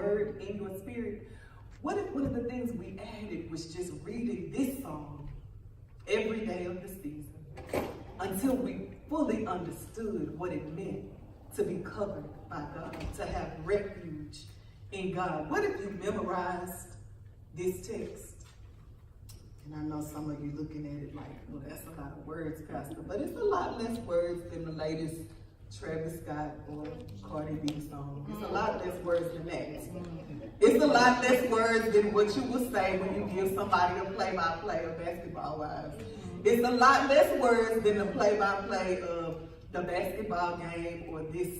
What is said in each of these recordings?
word in your spirit? What if one of the things we added was just reading this song every day of the season until we fully understood what it meant to be covered by God, to have refuge in God? What if you memorized this text? And I know some of you looking at it like, well, that's a lot of words, Pastor, but it's a lot less words than the latest Travis Scott or Cardi B song. It's a lot less words than that. It's a lot less words than what you will say when you give somebody a play-by-play of Basketball Wives. It's a lot less words than the play-by-play of the basketball game or this.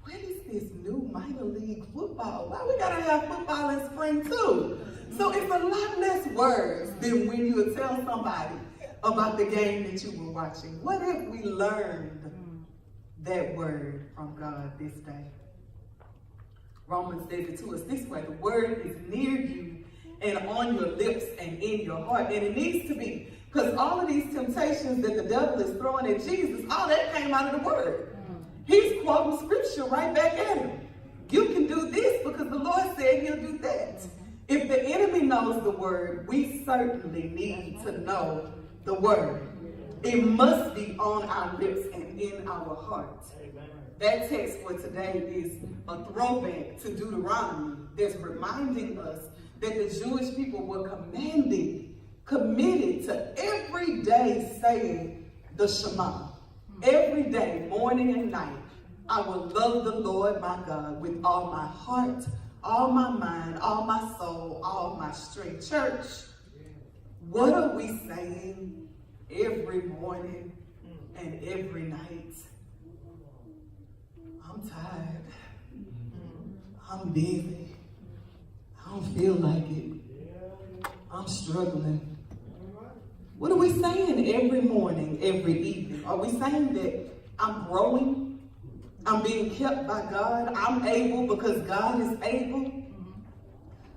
What is this new minor league football? Why we gotta have football in spring too? So it's a lot less words than when you would tell somebody about the game that you were watching. What if we learned that word from God this day? Romans says it to us this way: the word is near you and on your lips and in your heart. And it needs to be, because all of these temptations that the devil is throwing at Jesus, all that came out of the word. He's quoting scripture right back at him. You can do this because the Lord said he'll do that. If the enemy knows the word, we certainly need to know the word. It must be on our lips and in our hearts. That text for today is a throwback to Deuteronomy that's reminding us that the Jewish people were committed to every day saying the Shema. Every day, morning and night, I will love the Lord my God with all my heart, all my mind, all my soul, all my strength. Church, what are we saying every morning and every night? I'm tired. I'm busy. I don't feel like it. I'm struggling. What are we saying every morning, every evening? Are we saying that I'm growing? I'm being kept by God? I'm able because God is able?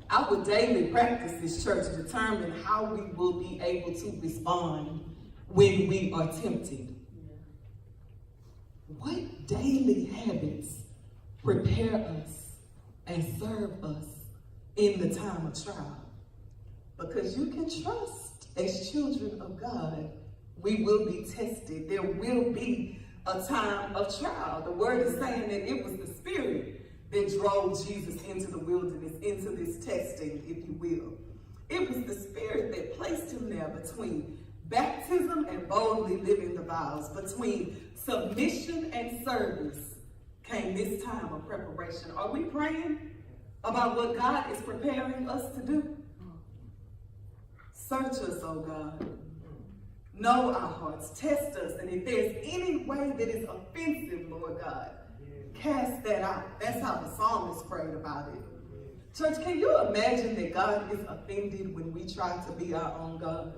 Our daily practice this church determine how we will be able to respond when we are tempted. What daily habits prepare us and serve us in the time of trial? Because you can trust, as children of God, we will be tested. There will be a time of trial. The word is saying that it was the Spirit that drove Jesus into the wilderness, into this testing, if you will. It was the Spirit that placed him there between baptism and boldly living the vows. Between submission and service came this time of preparation. Are we praying about what God is preparing us to do? Search us, oh God. Know our hearts. Test us. And if there's any way that is offensive, Lord God, cast that out. That's how the psalmist prayed about it. Church, can you imagine that God is offended when we try to be our own God?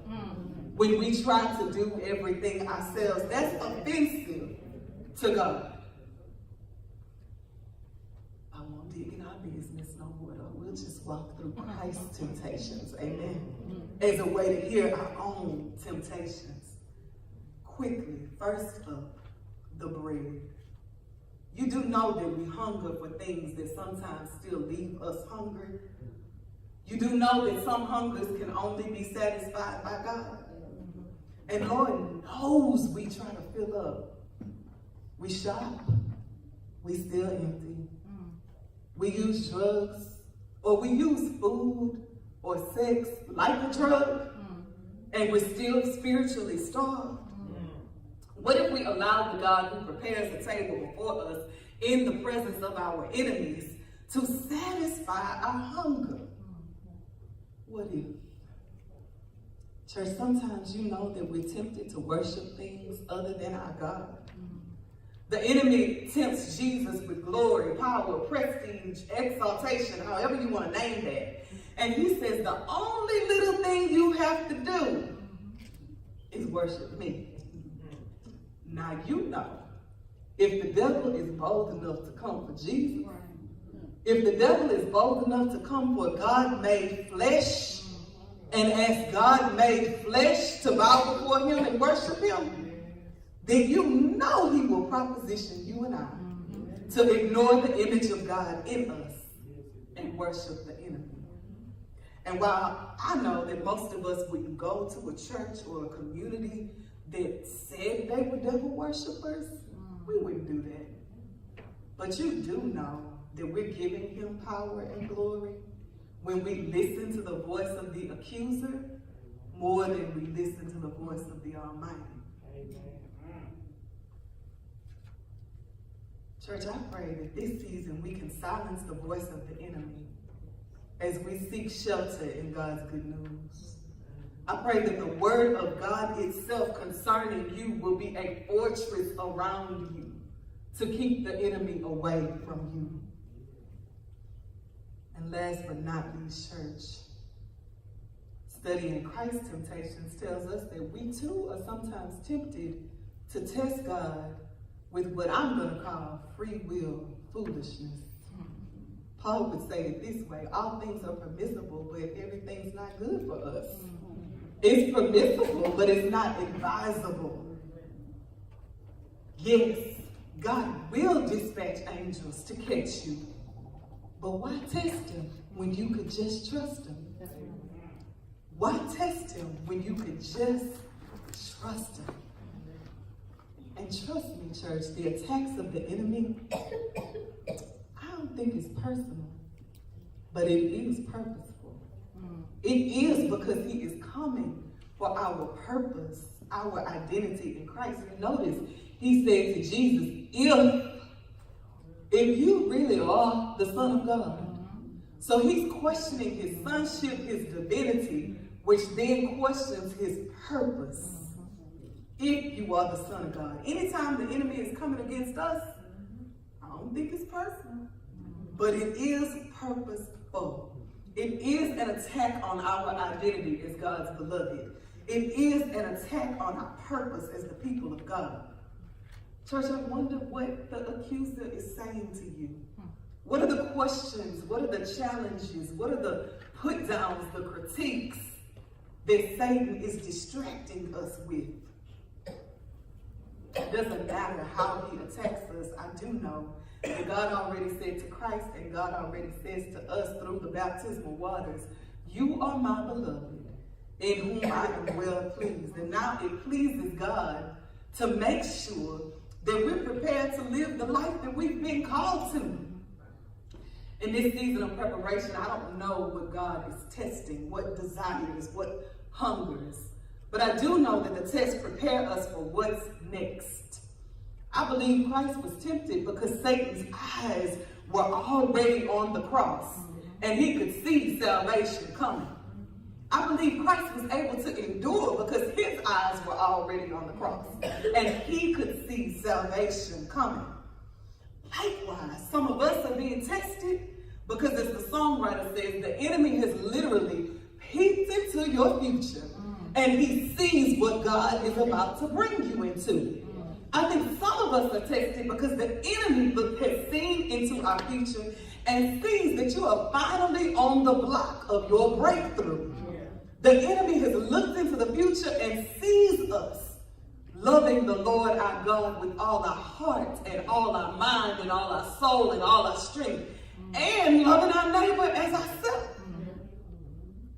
When we try to do everything ourselves? That's offensive to God. I won't dig in our business no more, though. We'll just walk through Christ's temptations. Amen. As a way to hear our own temptations. Quickly, first up, the bread. You do know that we hunger for things that sometimes still leave us hungry. You do know that some hungers can only be satisfied by God. And Lord knows we try to fill up. We shop, we still empty. We use drugs, or we use food or sex like a drug, and we're still spiritually starved. What if we allow the God who prepares the table before us in the presence of our enemies to satisfy our hunger? What if? Church, sometimes you know that we're tempted to worship things other than our God. The enemy tempts Jesus with glory, power, prestige, exaltation, however you want to name that. And he says the only little thing you have to do is worship me. Now you know, if the devil is bold enough to come for Jesus, if the devil is bold enough to come for God made flesh and ask God made flesh to bow before him and worship him, then you know he will proposition you and I to ignore the image of God in us and worship the enemy. And while I know that most of us wouldn't go to a church or a community that said they were devil worshipers, we wouldn't do that. But you do know that we're giving him power and glory when we listen to the voice of the accuser more than we listen to the voice of the Almighty. Church, I pray that this season we can silence the voice of the enemy as we seek shelter in God's good news. I pray that the word of God itself concerning you will be a fortress around you to keep the enemy away from you. And last but not least, church, studying Christ's temptations tells us that we too are sometimes tempted to test God with what I'm going to call free will foolishness. Paul would say it this way: all things are permissible, but everything's not good for us. It's permissible, but it's not advisable. Yes, God will dispatch angels to catch you, but why test him when you could just trust him? Why test him when you could just trust him? And trust me, church, the attacks of the enemy, I don't think it's personal, but it is purposeful. It is because he is coming for our purpose, our identity in Christ. You notice, he said to Jesus, if you really are the Son of God. So he's questioning his sonship, his divinity, which then questions his purpose. If you are the Son of God. Anytime the enemy is coming against us, I don't think it's personal, but it is purposeful. It is an attack on our identity as God's beloved. It is an attack on our purpose as the people of God. Church, I wonder what the accuser is saying to you. What are the questions? What are the challenges? What are the put downs, the critiques that Satan is distracting us with? It doesn't matter how he attacks us. I do know that God already said to Christ, and God already says to us through the baptismal waters, you are my beloved, in whom I am well pleased. And now it pleases God to make sure that we're prepared to live the life that we've been called to. In this season of preparation, I don't know what God is testing, what desires, what hungers. But I do know that the tests prepare us for what's next. I believe Christ was tempted because Satan's eyes were already on the cross and he could see salvation coming. I believe Christ was able to endure because his eyes were already on the cross and he could see salvation coming. Likewise, some of us are being tested because, as the songwriter says, the enemy has literally peeked into your future and he sees what God is about to bring you into. I think some of us are tested because the enemy has seen into our future and sees that you are finally on the block of your breakthrough. The enemy has looked into the future and sees us loving the Lord our God with all our heart and all our mind and all our soul and all our strength, and loving our neighbor as ourselves.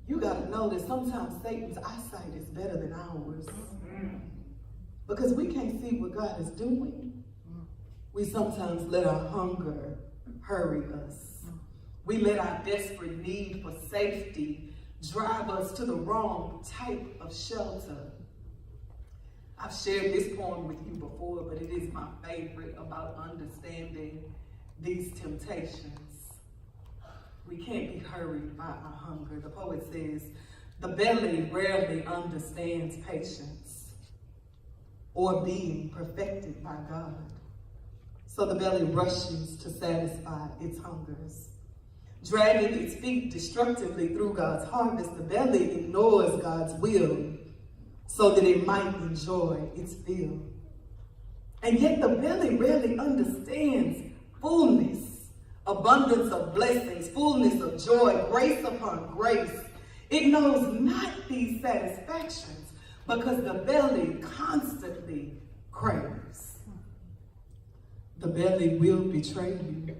You got to know that sometimes Satan's eyesight is better than ours. Because we can't see what God is doing. We sometimes let our hunger hurry us. We let our desperate need for safety drive us to the wrong type of shelter. I've shared this poem with you before, but it is my favorite about understanding these temptations. We can't be hurried by our hunger. The poet says, the belly rarely understands patience or being perfected by God. So the belly rushes to satisfy its hungers. Dragging its feet destructively through God's harvest, the belly ignores God's will so that it might enjoy its fill. And yet the belly rarely understands fullness, abundance of blessings, fullness of joy, grace upon grace. It knows not these satisfactions because the belly constantly craves. The belly will betray you.